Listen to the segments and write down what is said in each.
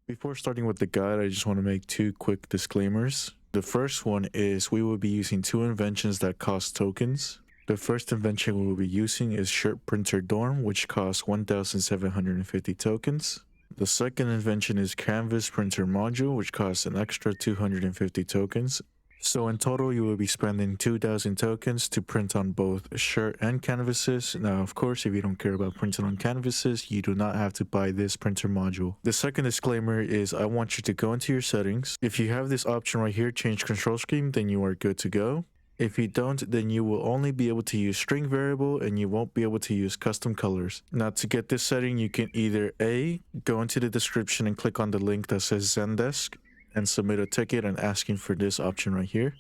Before starting with the guide, I just want to make two quick disclaimers. The first one is we will be using two inventions that cost tokens. The first invention we will be using is Shirt Printer Dorm, which costs 1,750 tokens. The second invention is Canvas Printer Module, which costs an extra 250 tokens. So in total, you will be spending 2,000 tokens to print on both shirt and canvases. Now, of course, if you don't care about printing on canvases, you do not have to buy this printer module. The second disclaimer is I want you to go into your settings. If you have this option right here, change control scheme, then you are good to go. If you don't, then you will only be able to use string variable and you won't be able to use custom colors. Now, to get this setting, you can either A, go into the description and click on the link that says Zendesk and submit a ticket and asking for this option right here.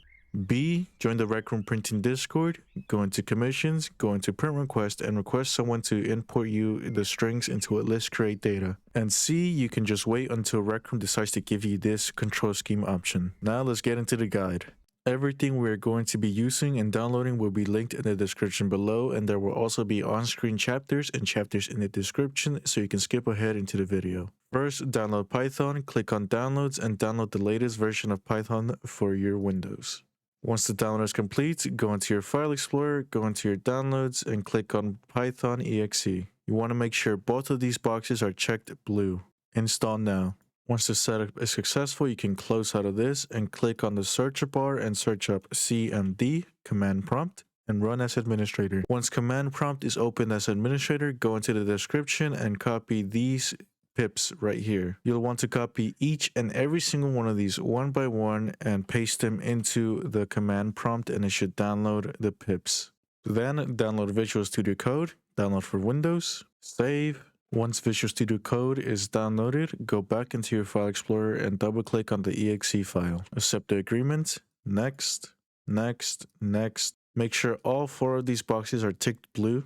B, join the Recroom printing Discord, go into commissions, go into print request and request someone to import you the strings into a list create data. And C, you can just wait until Recroom decides to give you this control scheme option. Now let's get into the guide. Everything we're going to be using and downloading will be linked in the description below, and there will also be on-screen chapters and chapters in the description so you can skip ahead into the video. First, download Python, click on downloads and download the latest version of Python for your Windows. Once the download is complete, go into your file explorer, go into your downloads and click on Python exe. You want to make sure both of these boxes are checked blue. Install now. Once the setup is successful, you can close out of this and click on the search bar and search up CMD, command prompt, and run as administrator. Once command prompt is open as administrator, go into the description and copy these pips right here. You'll want to copy each and every single one of these one by one and paste them into the command prompt, and it should download the pips. Then download Visual Studio Code, download for Windows, save. Once Visual Studio Code is downloaded, go back into your file explorer and double click on the exe file. Accept the agreement, next, next, next. Make sure all four of these boxes are ticked blue.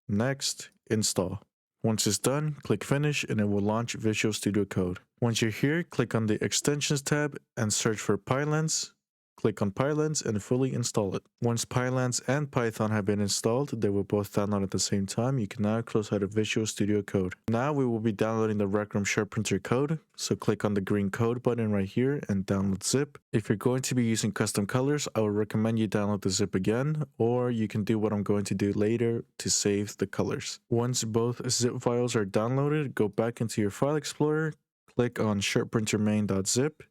Next, install. Once it's done, click finish and it will launch Visual Studio Code. Once you're here, click on the extensions tab and search for Pylance. Click on Pylance and fully install it. Once Pylance and Python have been installed, they will both download at the same time. You can now close out of Visual Studio Code. Now we will be downloading the Recroom Shirt Printer code. So click on the green code button right here and download zip. If you're going to be using custom colors, I would recommend you download the zip again, or you can do what I'm going to do later to save the colors. Once both zip files are downloaded, go back into your file explorer, click on shirtprintermain.zip.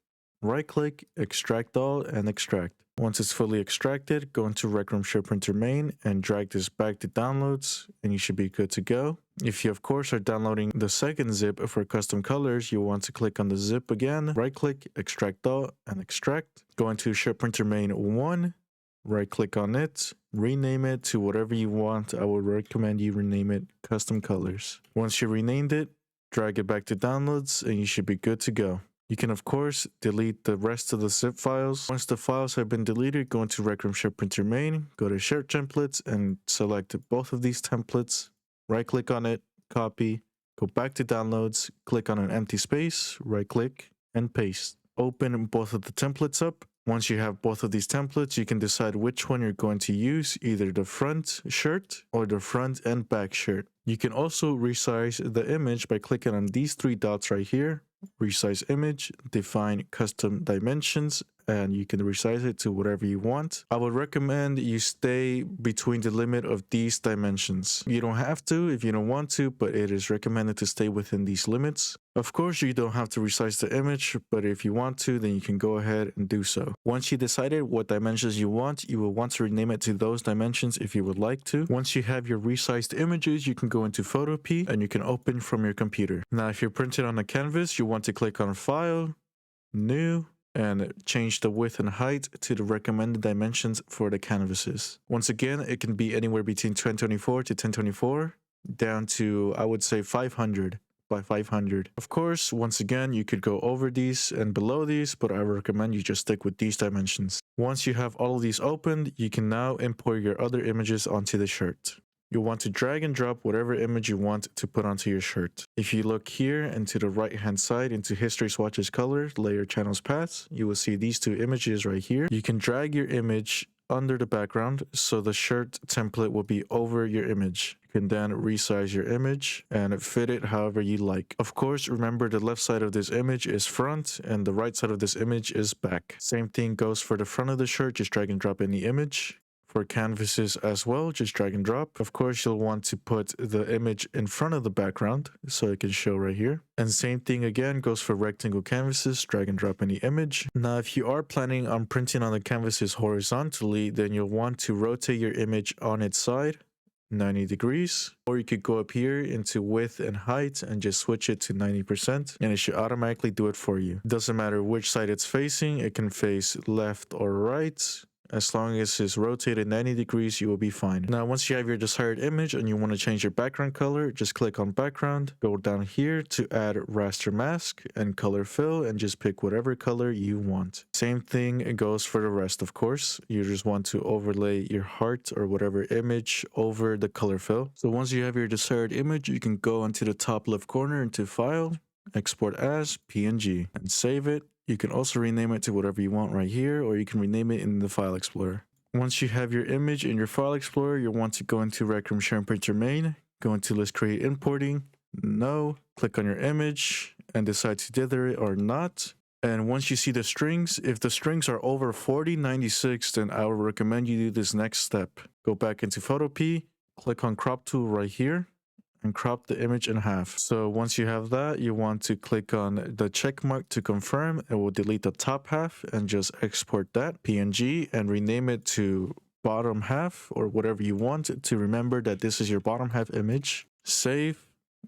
Right-click, extract all, and extract. Once it's fully extracted, go into Recroom Shirt Printer Main and drag this back to downloads, and you should be good to go. If you, of course, are downloading the second zip for custom colors, you'll want to click on the zip again, right-click, extract all, and extract. Go into Shirt Printer Main 1, right-click on it, rename it to whatever you want. I would recommend you rename it Custom Colors. Once you renamed it, drag it back to downloads, and you should be good to go. You can, of course, delete the rest of the zip files. Once the files have been deleted, go into Recroom Shirt Printer Main, go to Shirt Templates, and select both of these templates. Right-click on it, copy, go back to Downloads, click on an empty space, right-click, and paste. Open both of the templates up. Once you have both of these templates, you can decide which one you're going to use, either the front shirt or the front and back shirt. You can also resize the image by clicking on these three dots right here. Resize image, define custom dimensions, and you can resize it to whatever you want. I would recommend you stay between the limit of these dimensions. You don't have to if you don't want to, but it is recommended to stay within these limits. Of course, you don't have to resize the image, but if you want to, then you can go ahead and do so. Once you decided what dimensions you want, you will want to rename it to those dimensions if you would like to. Once you have your resized images, you can go into Photopea and you can open from your computer. Now, if you're printed on a canvas, you want to click on File, New, and change the width and height to the recommended dimensions for the canvases. Once again, it can be anywhere between 1024 to 1024 down to, I would say, 500 by 500. Of course, once again, you could go over these and below these, but I recommend you just stick with these dimensions. Once you have all of these opened, you can now import your other images onto the shirt. You'll want to drag and drop whatever image you want to put onto your shirt. If you look here and to the right hand side into History Swatches Color, Layer Channels Paths, you will see these two images right here. You can drag your image under the background, so the shirt template will be over your image. You can then resize your image and fit it however you like. Of course, remember the left side of this image is front and the right side of this image is back. Same thing goes for the front of the shirt, just drag and drop any image. For canvases as well, just drag and drop. Of course, you'll want to put the image in front of the background so it can show right here. And same thing again goes for rectangle canvases, drag and drop any image. Now, if you are planning on printing on the canvases horizontally, then you'll want to rotate your image on its side 90 degrees, or you could go up here into width and height and just switch it to 90% and it should automatically do it for you. It doesn't matter which side it's facing, it can face left or right. As long as it's rotated 90 degrees, you will be fine. Now, once you have your desired image and you want to change your background color, just click on background, go down here to add raster mask and color fill, and just pick whatever color you want. Same thing goes for the rest, of course. You just want to overlay your heart or whatever image over the color fill. So once you have your desired image, you can go into the top left corner into File, Export as PNG, and save it. You can also rename it to whatever you want right here, or you can rename it in the File Explorer. Once you have your image in your File Explorer, you'll want to go into Recroom Share and Printer Main, go into List Create Importing, no, click on your image, and decide to dither it or not. And once you see the strings, if the strings are over 4096, then I would recommend you do this next step. Go back into Photopea, click on Crop Tool right here, and crop the image in half. So once you have that, you want to click on the check mark to confirm. It will delete the top half and just export that PNG and rename it to bottom half or whatever you want to remember that this is your bottom half image. Save.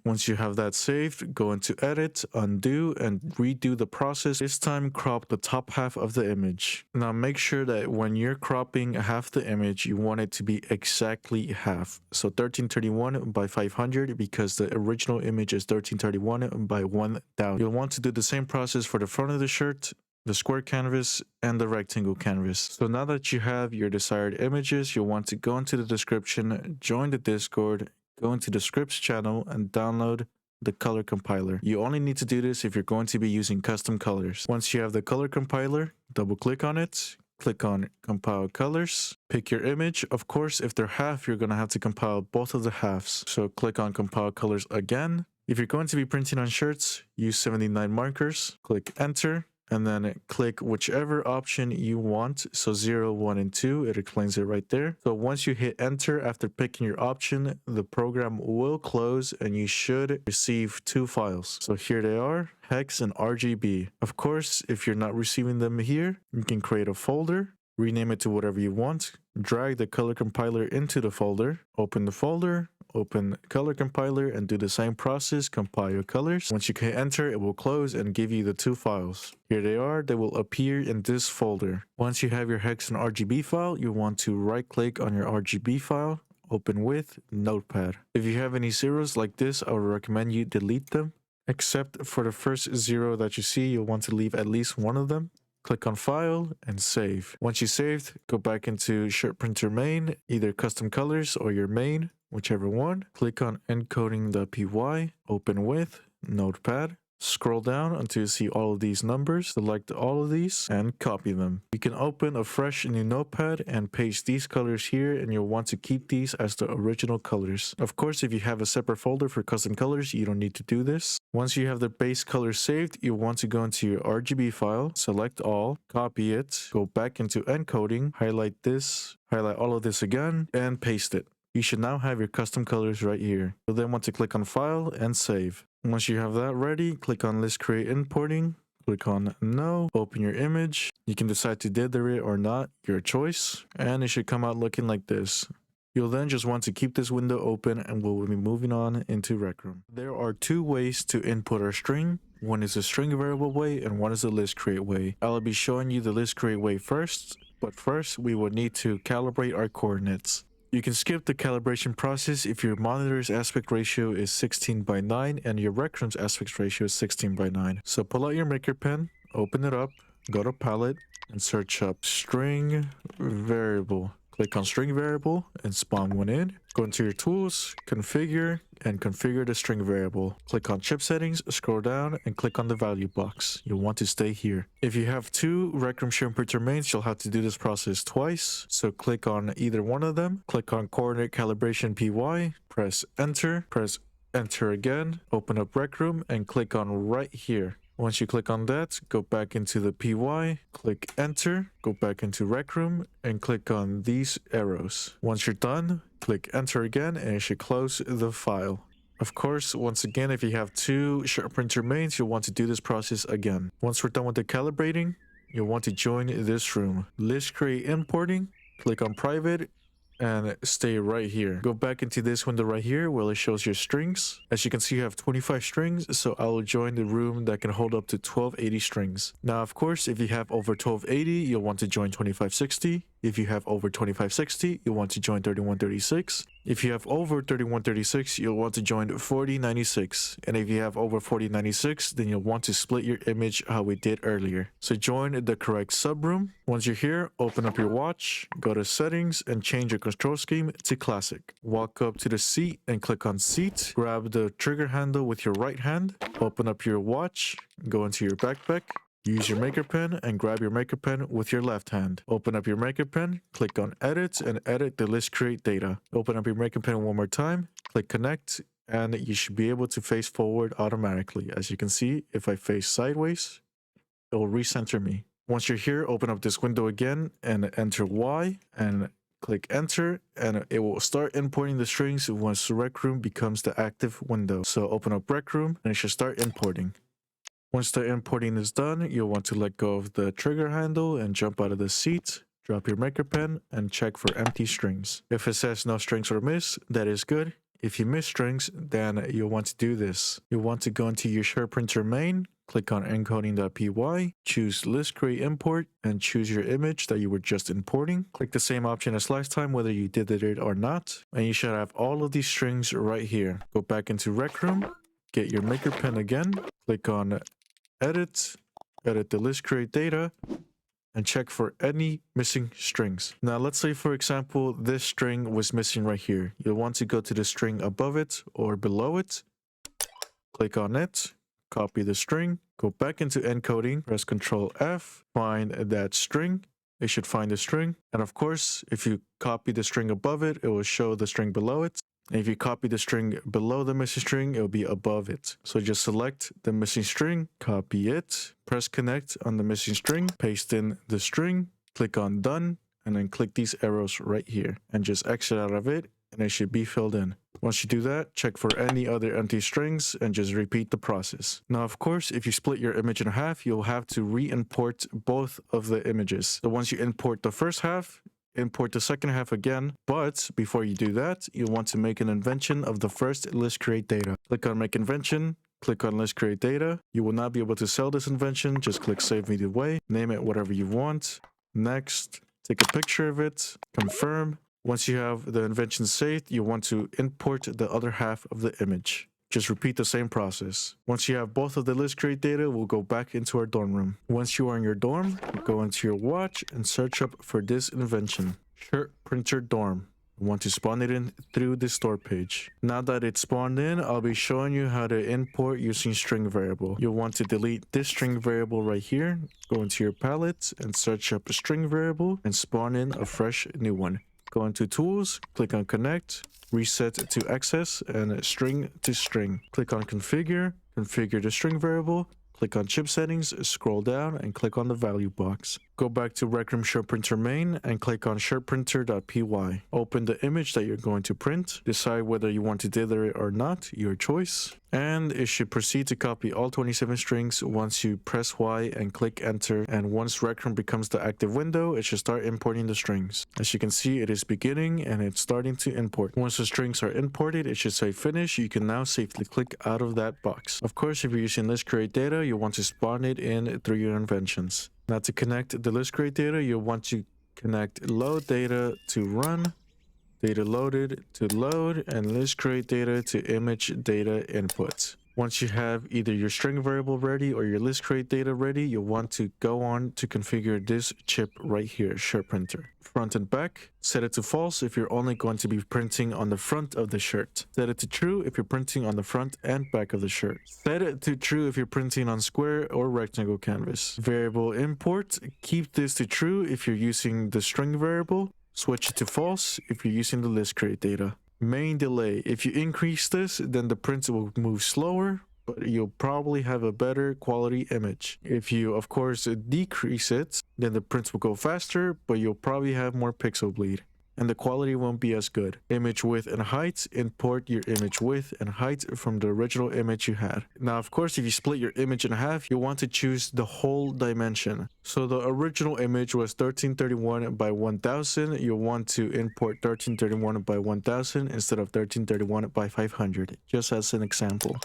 Once you have that saved, go into edit, undo, and redo the process. This time, crop the top half of the image. Now make sure that when you're cropping half the image, you want it to be exactly half. So 1331 by 500 because the original image is 1331 by 1000. You'll want to do the same process for the front of the shirt, the square canvas, and the rectangle canvas. So now that you have your desired images, you'll want to go into the description, join the Discord, go into the scripts channel and download the color compiler. You only need to do this if you're going to be using custom colors. Once you have the color compiler, double click on it, click on compile colors, pick your image. Of course, if they're half, you're going to have to compile both of the halves. So click on compile colors again. If you're going to be printing on shirts, use 79 markers, click enter, and then click whichever option you want. So 0, 1, and 2, it explains it right there. So once you hit enter after picking your option, the program will close and you should receive 2 files. So here they are, hex and RGB. Of course, if you're not receiving them here, you can create a folder, rename it to whatever you want, drag the color compiler into the folder, open the folder, open color compiler, and do the same process, compile your colors. Once you hit enter, it will close and give you the 2 files. Here they are, they will appear in this folder. Once you have your hex and RGB file, you want to right click on your RGB file, open with Notepad. If you have any zeros like this, I would recommend you delete them. Except for the first 0 that you see, you'll want to leave at least one of them. Click on File and Save. Once you saved, go back into Shirt Printer Main, either Custom Colors or your main, whichever one. Click on encoding.py, open with Notepad. Scroll down until you see all of these numbers, select all of these, and copy them. You can open a fresh new notepad and paste these colors here, and you'll want to keep these as the original colors. Of course, if you have a separate folder for custom colors, you don't need to do this. Once you have the base color saved, you'll want to go into your RGB file, select all, copy it, go back into encoding, highlight this, highlight all of this again, and paste it. You should now have your custom colors right here. You'll then want to click on File and Save. Once you have that ready, click on List Create Importing, click on No, open your image. You can decide to dither it or not, your choice, and it should come out looking like this. You'll then just want to keep this window open and we'll be moving on into Recroom. There are 2 ways to input our string. One is a string variable way and one is a list create way. I'll be showing you the list create way first, but first we will need to calibrate our coordinates. You can skip the calibration process if your monitor's aspect ratio is 16:9 and your Recroom's aspect ratio is 16:9. So pull out your maker pen, open it up, go to palette, and search up string variable. Click on string variable and spawn one in. Go into your tools, configure, and configure the string variable. Click on chip settings, scroll down, and click on the value box. You'll want to stay here. If you have two Recroom shared printer mains, you'll have to do this process twice. So click on either one of them. Click on coordinate calibration py, press enter again, open up Recroom, and click on right here. Once you click on that, go back into the PY, click enter, go back into Recroom, and click on these arrows. Once you're done, click enter again, and it should close the file. Of course, once again, if you have two shared printer mains, you'll want to do this process again. Once we're done with the calibrating, you'll want to join this room. List create importing, click on private, and stay right here. Go back into this window right here where it shows your strings. As you can see, you have 25 strings, so I will join the room that can hold up to 1280 strings. Now, of course, if you have over 1280, you'll want to join 2560. If you have over 2560, you'll want to join 3136. If you have over 3136, you'll want to join 4096. And if you have over 4096, then you'll want to split your image how we did earlier. So join the correct subroom. Once you're here, open up your watch, go to settings, and change your control scheme to classic. Walk up to the seat and click on seat. Grab the trigger handle with your right hand. Open up your watch, go into your backpack. Use your maker pen and grab your maker pen with your left hand. Open up your maker pen, click on edit, and edit the list create data. Open up your maker pen one more time, click connect, and you should be able to face forward automatically. As you can see, if I face sideways, it will recenter me. Once you're here, open up this window again and enter Y and click enter, and it will start importing the strings once Recroom becomes the active window. So open up Recroom and it should start importing. Once the importing is done, you'll want to let go of the trigger handle and jump out of the seat, drop your maker pen, and check for empty strings. If it says no strings are missed, that is good. If you miss strings, then you'll want to do this. You'll want to go into your shared printer main, click on encoding.py, choose list create import, and choose your image that you were just importing. Click the same option as last time, whether you did it or not, and you should have all of these strings right here. Go back into Recroom, get your maker pen again, click on edit the list create data, and check for any missing strings. Now let's say, for example, this string was missing right here. You'll want to go to the string above it or below it, click on it, copy the string, go back into encoding, press Ctrl F, find that string. It should find the string, and of course, if you copy the string above it, it will show the string below it. And if you copy the string below the missing string, it will be above it. So just select the missing string, copy it, press connect on the missing string, paste in the string, click on done, and then click these arrows right here and just exit out of it, and it should be filled in. Once you do that, check for any other empty strings and just repeat the process. Now, of course, if you split your image in half, you'll have to re-import both of the images. So once you import the first half, import the second half again, but before you do that, you want to make an invention of the first list create data. Click on make invention, click on list create data. You will not be able to sell this invention, just click save media way, name it whatever you want, next, take a picture of it, confirm. Once you have the invention saved, you want to import the other half of the image. Just repeat the same process. Once you have both of the list create data, we'll go back into our dorm room. Once you are in your dorm, go into your watch and search up for this invention, shirt printer dorm. You want to spawn it in through the store page. Now that it's spawned in, I'll be showing you how to import using string variable. You'll want to delete this string variable right here, go into your palette and search up a string variable and spawn in a fresh new one. Go into tools, click on connect, reset to access, and string to string. Click on configure, configure the string variable, click on chip settings, scroll down, and click on the value box. Go back to Recroom shared printer main and click on sharedprinter.py. Open the image that you're going to print, decide whether you want to dither it or not, your choice. And it should proceed to copy all 27 strings once you press Y and click enter. And once Recroom becomes the active window, it should start importing the strings. As you can see, it is beginning and it's starting to import. Once the strings are imported, it should say finish. You can now safely click out of that box. Of course, if you're using list create data, you want to spawn it in through your inventions. Now to connect the list create data, you'll want to connect load data to run, data loaded to load, and list create data to image data input. Once you have either your string variable ready or your list create data ready, you'll want to go on to configure this chip right here, shirt printer. Front and back, set it to false if you're only going to be printing on the front of the shirt. Set it to true if you're printing on the front and back of the shirt. Set it to true if you're printing on square or rectangle canvas. Variable import, keep this to true if you're using the string variable. Switch it to false if you're using the list create data. Main delay. If you increase this, then the print will move slower, but you'll probably have a better quality image. If you, of course, decrease it, then the print will go faster, but you'll probably have more pixel bleed, and the quality won't be as good. Image width and height. Import your image width and height from the original image you had. Now, of course, if you split your image in half, you want to choose the whole dimension. So the original image was 1331 by 1000. You'll want to import 1331 by 1000 instead of 1331 by 500, just as an example.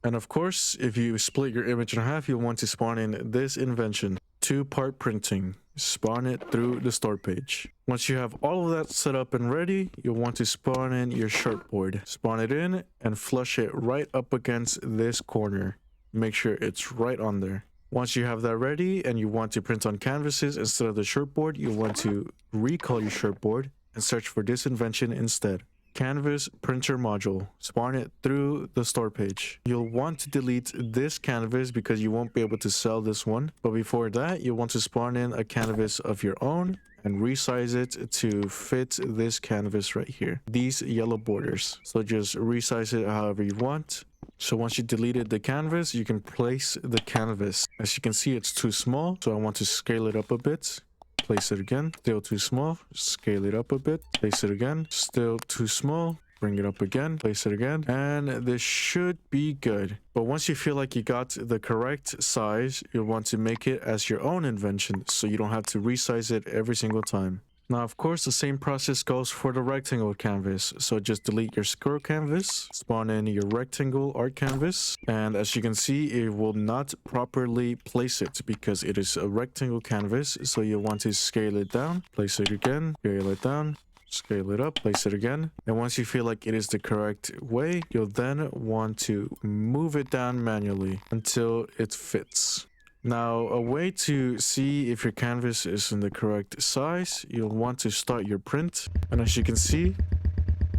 And of course, if you split your image in half, you'll want to spawn in this invention, two-part printing. Spawn it through the store page. Once you have all of that set up and ready, you'll want to spawn in your shirt board. Spawn it in and flush it right up against this corner. Make sure it's right on there. Once you have that ready and you want to print on canvases instead of the shirt board, you want to recall your shirt board and search for this invention instead. Canvas printer module. Spawn it through the store page. You'll want to delete this canvas because you won't be able to sell this one. But before that, you'll want to spawn in a canvas of your own and resize it to fit this canvas right here. These yellow borders. So just resize it however you want. So once you deleted the canvas, you can place the canvas. As you can see, it's too small. So I want to scale it up a bit. Place it again, still too small, scale it up a bit, place it again, still too small, bring it up again, place it again, and this should be good. But once you feel like you got the correct size, you'll want to make it as your own invention so you don't have to resize it every single time. Now, of course, the same process goes for the rectangle canvas. So just delete your square canvas, spawn in your rectangle art canvas, and as you can see, it will not properly place it because it is a rectangle canvas. So you want to scale it down, place it again, scale it down, scale it up, place it again. And once you feel like it is the correct way, you'll then want to move it down manually until it fits. Now, a way to see if your canvas is in the correct size, you'll want to start your print. And as you can see,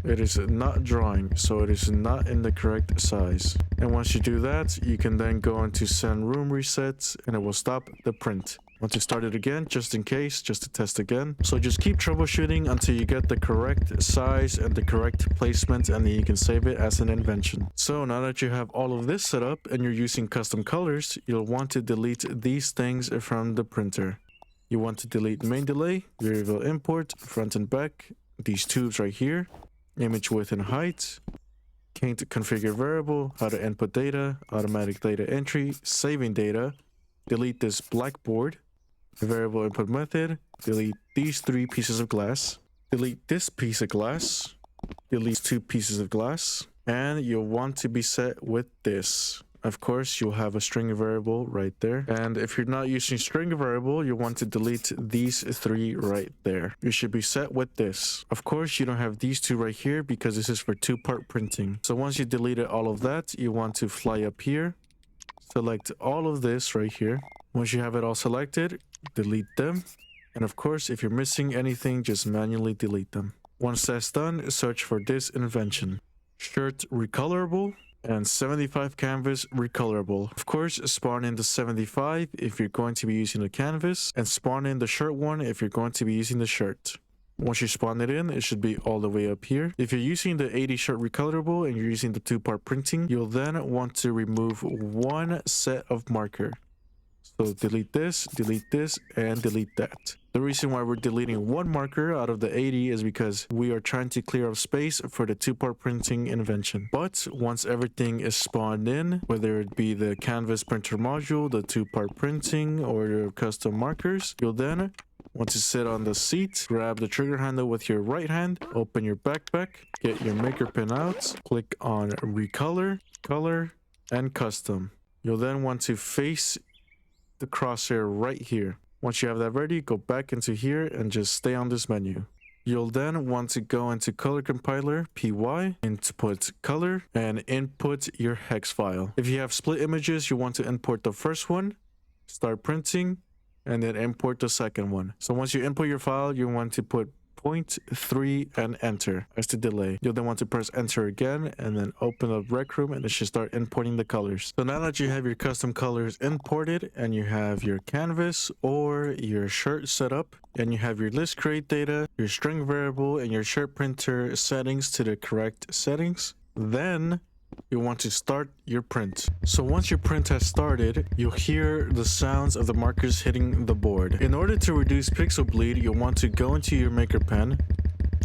it is not drawing, so it is not in the correct size. And once you do that, you can then go into send room resets and it will stop the print. Want to start it again, just in case, just to test again. So just keep troubleshooting until you get the correct size and the correct placement, and then you can save it as an invention. So now that you have all of this set up and you're using custom colors, you'll want to delete these things from the printer. You want to delete main delay, variable import, front and back, these tubes right here, image width and height, can't configure variable, how to input data, automatic data entry, saving data, delete this blackboard, variable input method, delete these 3 pieces of glass, delete this piece of glass, delete 2 pieces of glass, and you'll want to be set with this. Of course, you'll have a string variable right there. And if you're not using string variable, you want to delete these 3 right there. You should be set with this. Of course, you don't have these 2 right here because this is for 2-part printing. So once you deleted all of that, you want to fly up here, select all of this right here. Once you have it all selected, delete them. And of course, if you're missing anything, just manually delete them. Once that's done, search for this invention. Shirt recolorable and 75 canvas recolorable. Of course, spawn in the 75 if you're going to be using the canvas, and spawn in the shirt one if you're going to be using the shirt. Once you spawn it in, it should be all the way up here. If you're using the 80 shirt recolorable and you're using the 2-part printing, you'll then want to remove 1 set of marker. So delete this, and delete that. The reason why we're deleting 1 marker out of the 80 is because we are trying to clear up space for the 2-part printing invention. But once everything is spawned in, whether it be the canvas printer module, the 2-part printing, or your custom markers, you'll then want to sit on the seat, grab the trigger handle with your right hand, open your backpack, get your maker pin out, click on recolor, color, and custom. You'll then want to face the crosshair right here. Once you have that ready, go back into here and just stay on this menu. You'll then want to go into color compiler, py, input color, and input your hex file. If you have split images, you want to import the first one, start printing, and then import the second one. So once you input your file, you want to put 0.3 and enter as the delay. You'll then want to press enter again and then open up Recroom, and it should start importing the colors. So now that you have your custom colors imported and you have your canvas or your shirt set up and you have your list create data, your string variable, and your shirt printer settings to the correct settings, then you want to start your print. So once your print has started, you'll hear the sounds of the markers hitting the board. In order to reduce pixel bleed, you'll want to go into your maker pen,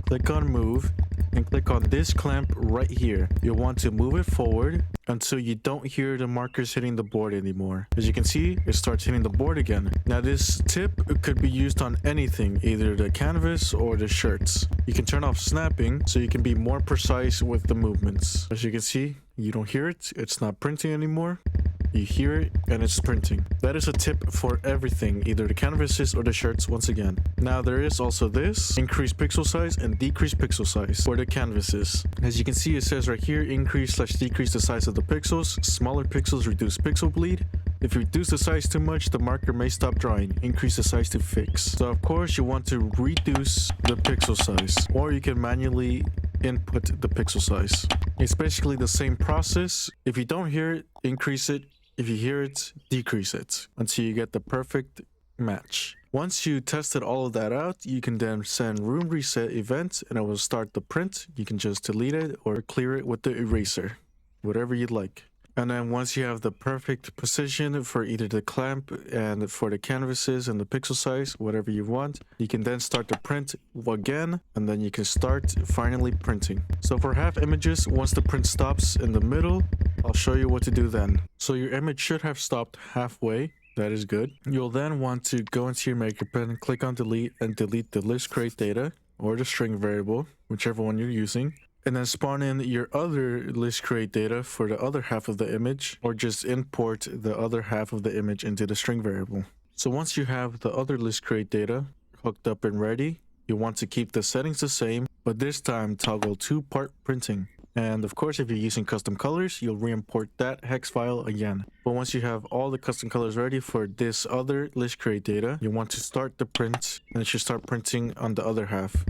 click on move, and click on this clamp right here. You'll want to move it forward until you don't hear the markers hitting the board anymore. As you can see, it starts hitting the board again. Now this tip could be used on anything, either the canvas or the shirts. You can turn off snapping so you can be more precise with the movements. As you can see, you don't hear it, it's not printing anymore. You hear it and it's printing. That is a tip for everything, either the canvases or the shirts once again. Now there is also this, increase pixel size and decrease pixel size for the canvases. As you can see, it says right here, increase/decrease the size of the pixels. Smaller pixels reduce pixel bleed. If you reduce the size too much, the marker may stop drawing. Increase the size to fix. So of course you want to reduce the pixel size, or you can manually input the pixel size. It's basically the same process. If you don't hear it, increase it. If you hear it, decrease it until you get the perfect match. Once you tested all of that out, you can then send room reset event and it will start the print. You can just delete it or clear it with the eraser, whatever you'd like. And then once you have the perfect position for either the clamp and for the canvases and the pixel size, whatever you want, you can then start the print again, and then you can start finally printing. So for half images, once the print stops in the middle, I'll show you what to do then. So your image should have stopped halfway. That is good. You'll then want to go into your maker pen, click on delete, and delete the list create data or the string variable, whichever one you're using. And then spawn in your other list create data for the other half of the image, or just import the other half of the image into the string variable. So once you have the other list create data hooked up and ready, you want to keep the settings the same, but this time toggle two-part printing. And of course, if you're using custom colors, you'll re-import that hex file again. But once you have all the custom colors ready for this other list create data, you want to start the print, and it should start printing on the other half.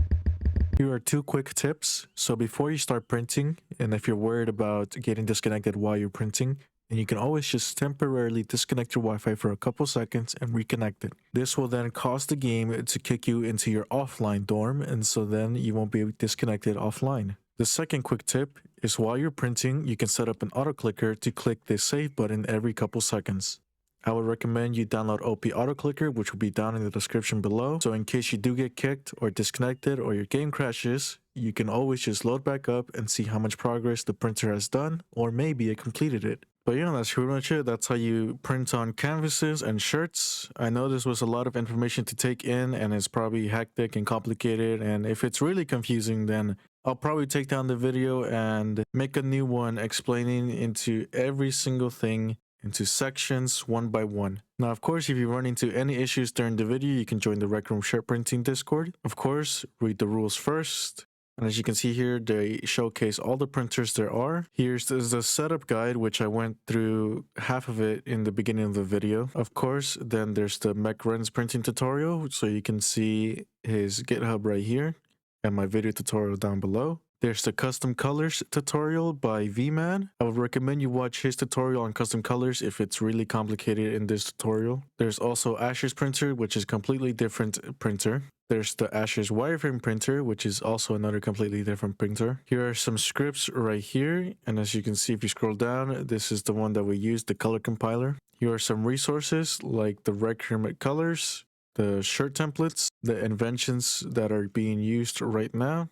Here are two quick tips. So before you start printing, and if you're worried about getting disconnected while you're printing, and you can always just temporarily disconnect your Wi-Fi for a couple seconds and reconnect it. This will then cause the game to kick you into your offline dorm, and so then you won't be disconnected offline. The second quick tip is while you're printing, you can set up an auto clicker to click the save button every couple seconds. I would recommend you download OP Auto Clicker, which will be down in the description below. So in case you do get kicked or disconnected or your game crashes, you can always just load back up and see how much progress the printer has done, or maybe it completed it. But yeah, that's pretty much it. That's how you print on canvases and shirts. I know this was a lot of information to take in, and it's probably hectic and complicated. And if it's really confusing, then I'll probably take down the video and make a new one explaining into every single thing into sections one by one. Now, of course, if you run into any issues during the video, you can join the Recroom shirt printing Discord. Of course, read the rules first. And as you can see here, they showcase all the printers there are. Here's the setup guide, which I went through half of it in the beginning of the video. Of course, then there's the McRens printing tutorial, so you can see his GitHub right here and my video tutorial down below. There's the custom colors tutorial by VMan. I would recommend you watch his tutorial on custom colors if it's really complicated in this tutorial. There's also Asher's printer, which is a completely different printer. There's the Asher's wireframe printer, which is also another completely different printer. Here are some scripts right here. And as you can see, if you scroll down, this is the one that we use, the color compiler. Here are some resources like the Recroom colors, the shirt templates, the inventions that are being used right now.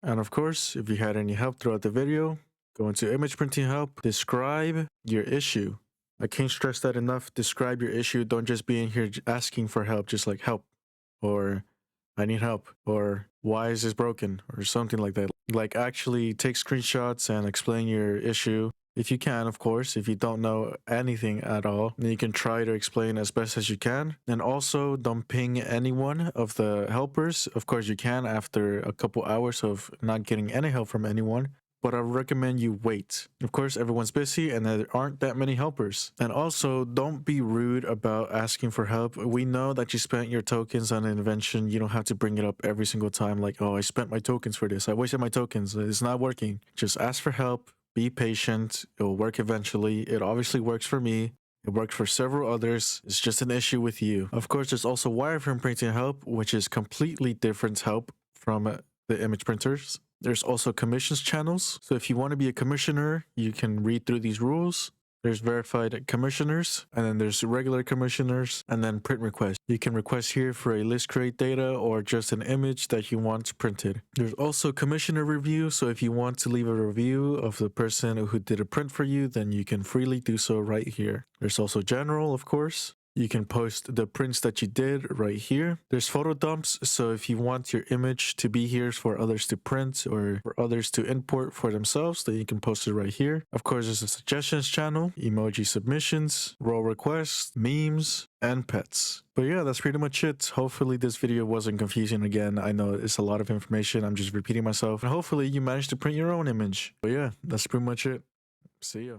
And of course, if you had any help throughout the video, go into image printing help, describe your issue. I can't stress that enough. Describe your issue. Don't just be in here asking for help, just like help, or I need help, or why is this broken, or something like that. Like actually take screenshots and explain your issue If you can, of course. If you don't know anything at all, then you can try to explain as best as you can. And also, don't ping anyone of the helpers. Of course, you can after a couple hours of not getting any help from anyone. But I recommend you wait. Of course, everyone's busy and there aren't that many helpers. And also, don't be rude about asking for help. We know that you spent your tokens on an invention. You don't have to bring it up every single time like, oh, I spent my tokens for this. I wasted my tokens. It's not working. Just ask for help. Be patient. It will work eventually. It obviously works for me. It worked for several others. It's just an issue with you. Of course, there's also wireframe printing help, which is completely different help from the image printers. There's also commissions channels. So if you want to be a commissioner, you can read through these rules. There's verified commissioners, and then there's regular commissioners, and then print requests. You can request here for a list create data or just an image that you want printed. There's also commissioner review. So if you want to leave a review of the person who did a print for you, then you can freely do so right here. There's also general, of course. You can post the prints that you did right here. There's photo dumps. So if you want your image to be here for others to print or for others to import for themselves, then you can post it right here. Of course, there's a suggestions channel, emoji submissions, role requests, memes, and pets. But yeah, that's pretty much it. Hopefully this video wasn't confusing again. I know it's a lot of information. I'm just repeating myself. And hopefully you managed to print your own image. But yeah, that's pretty much it. See ya.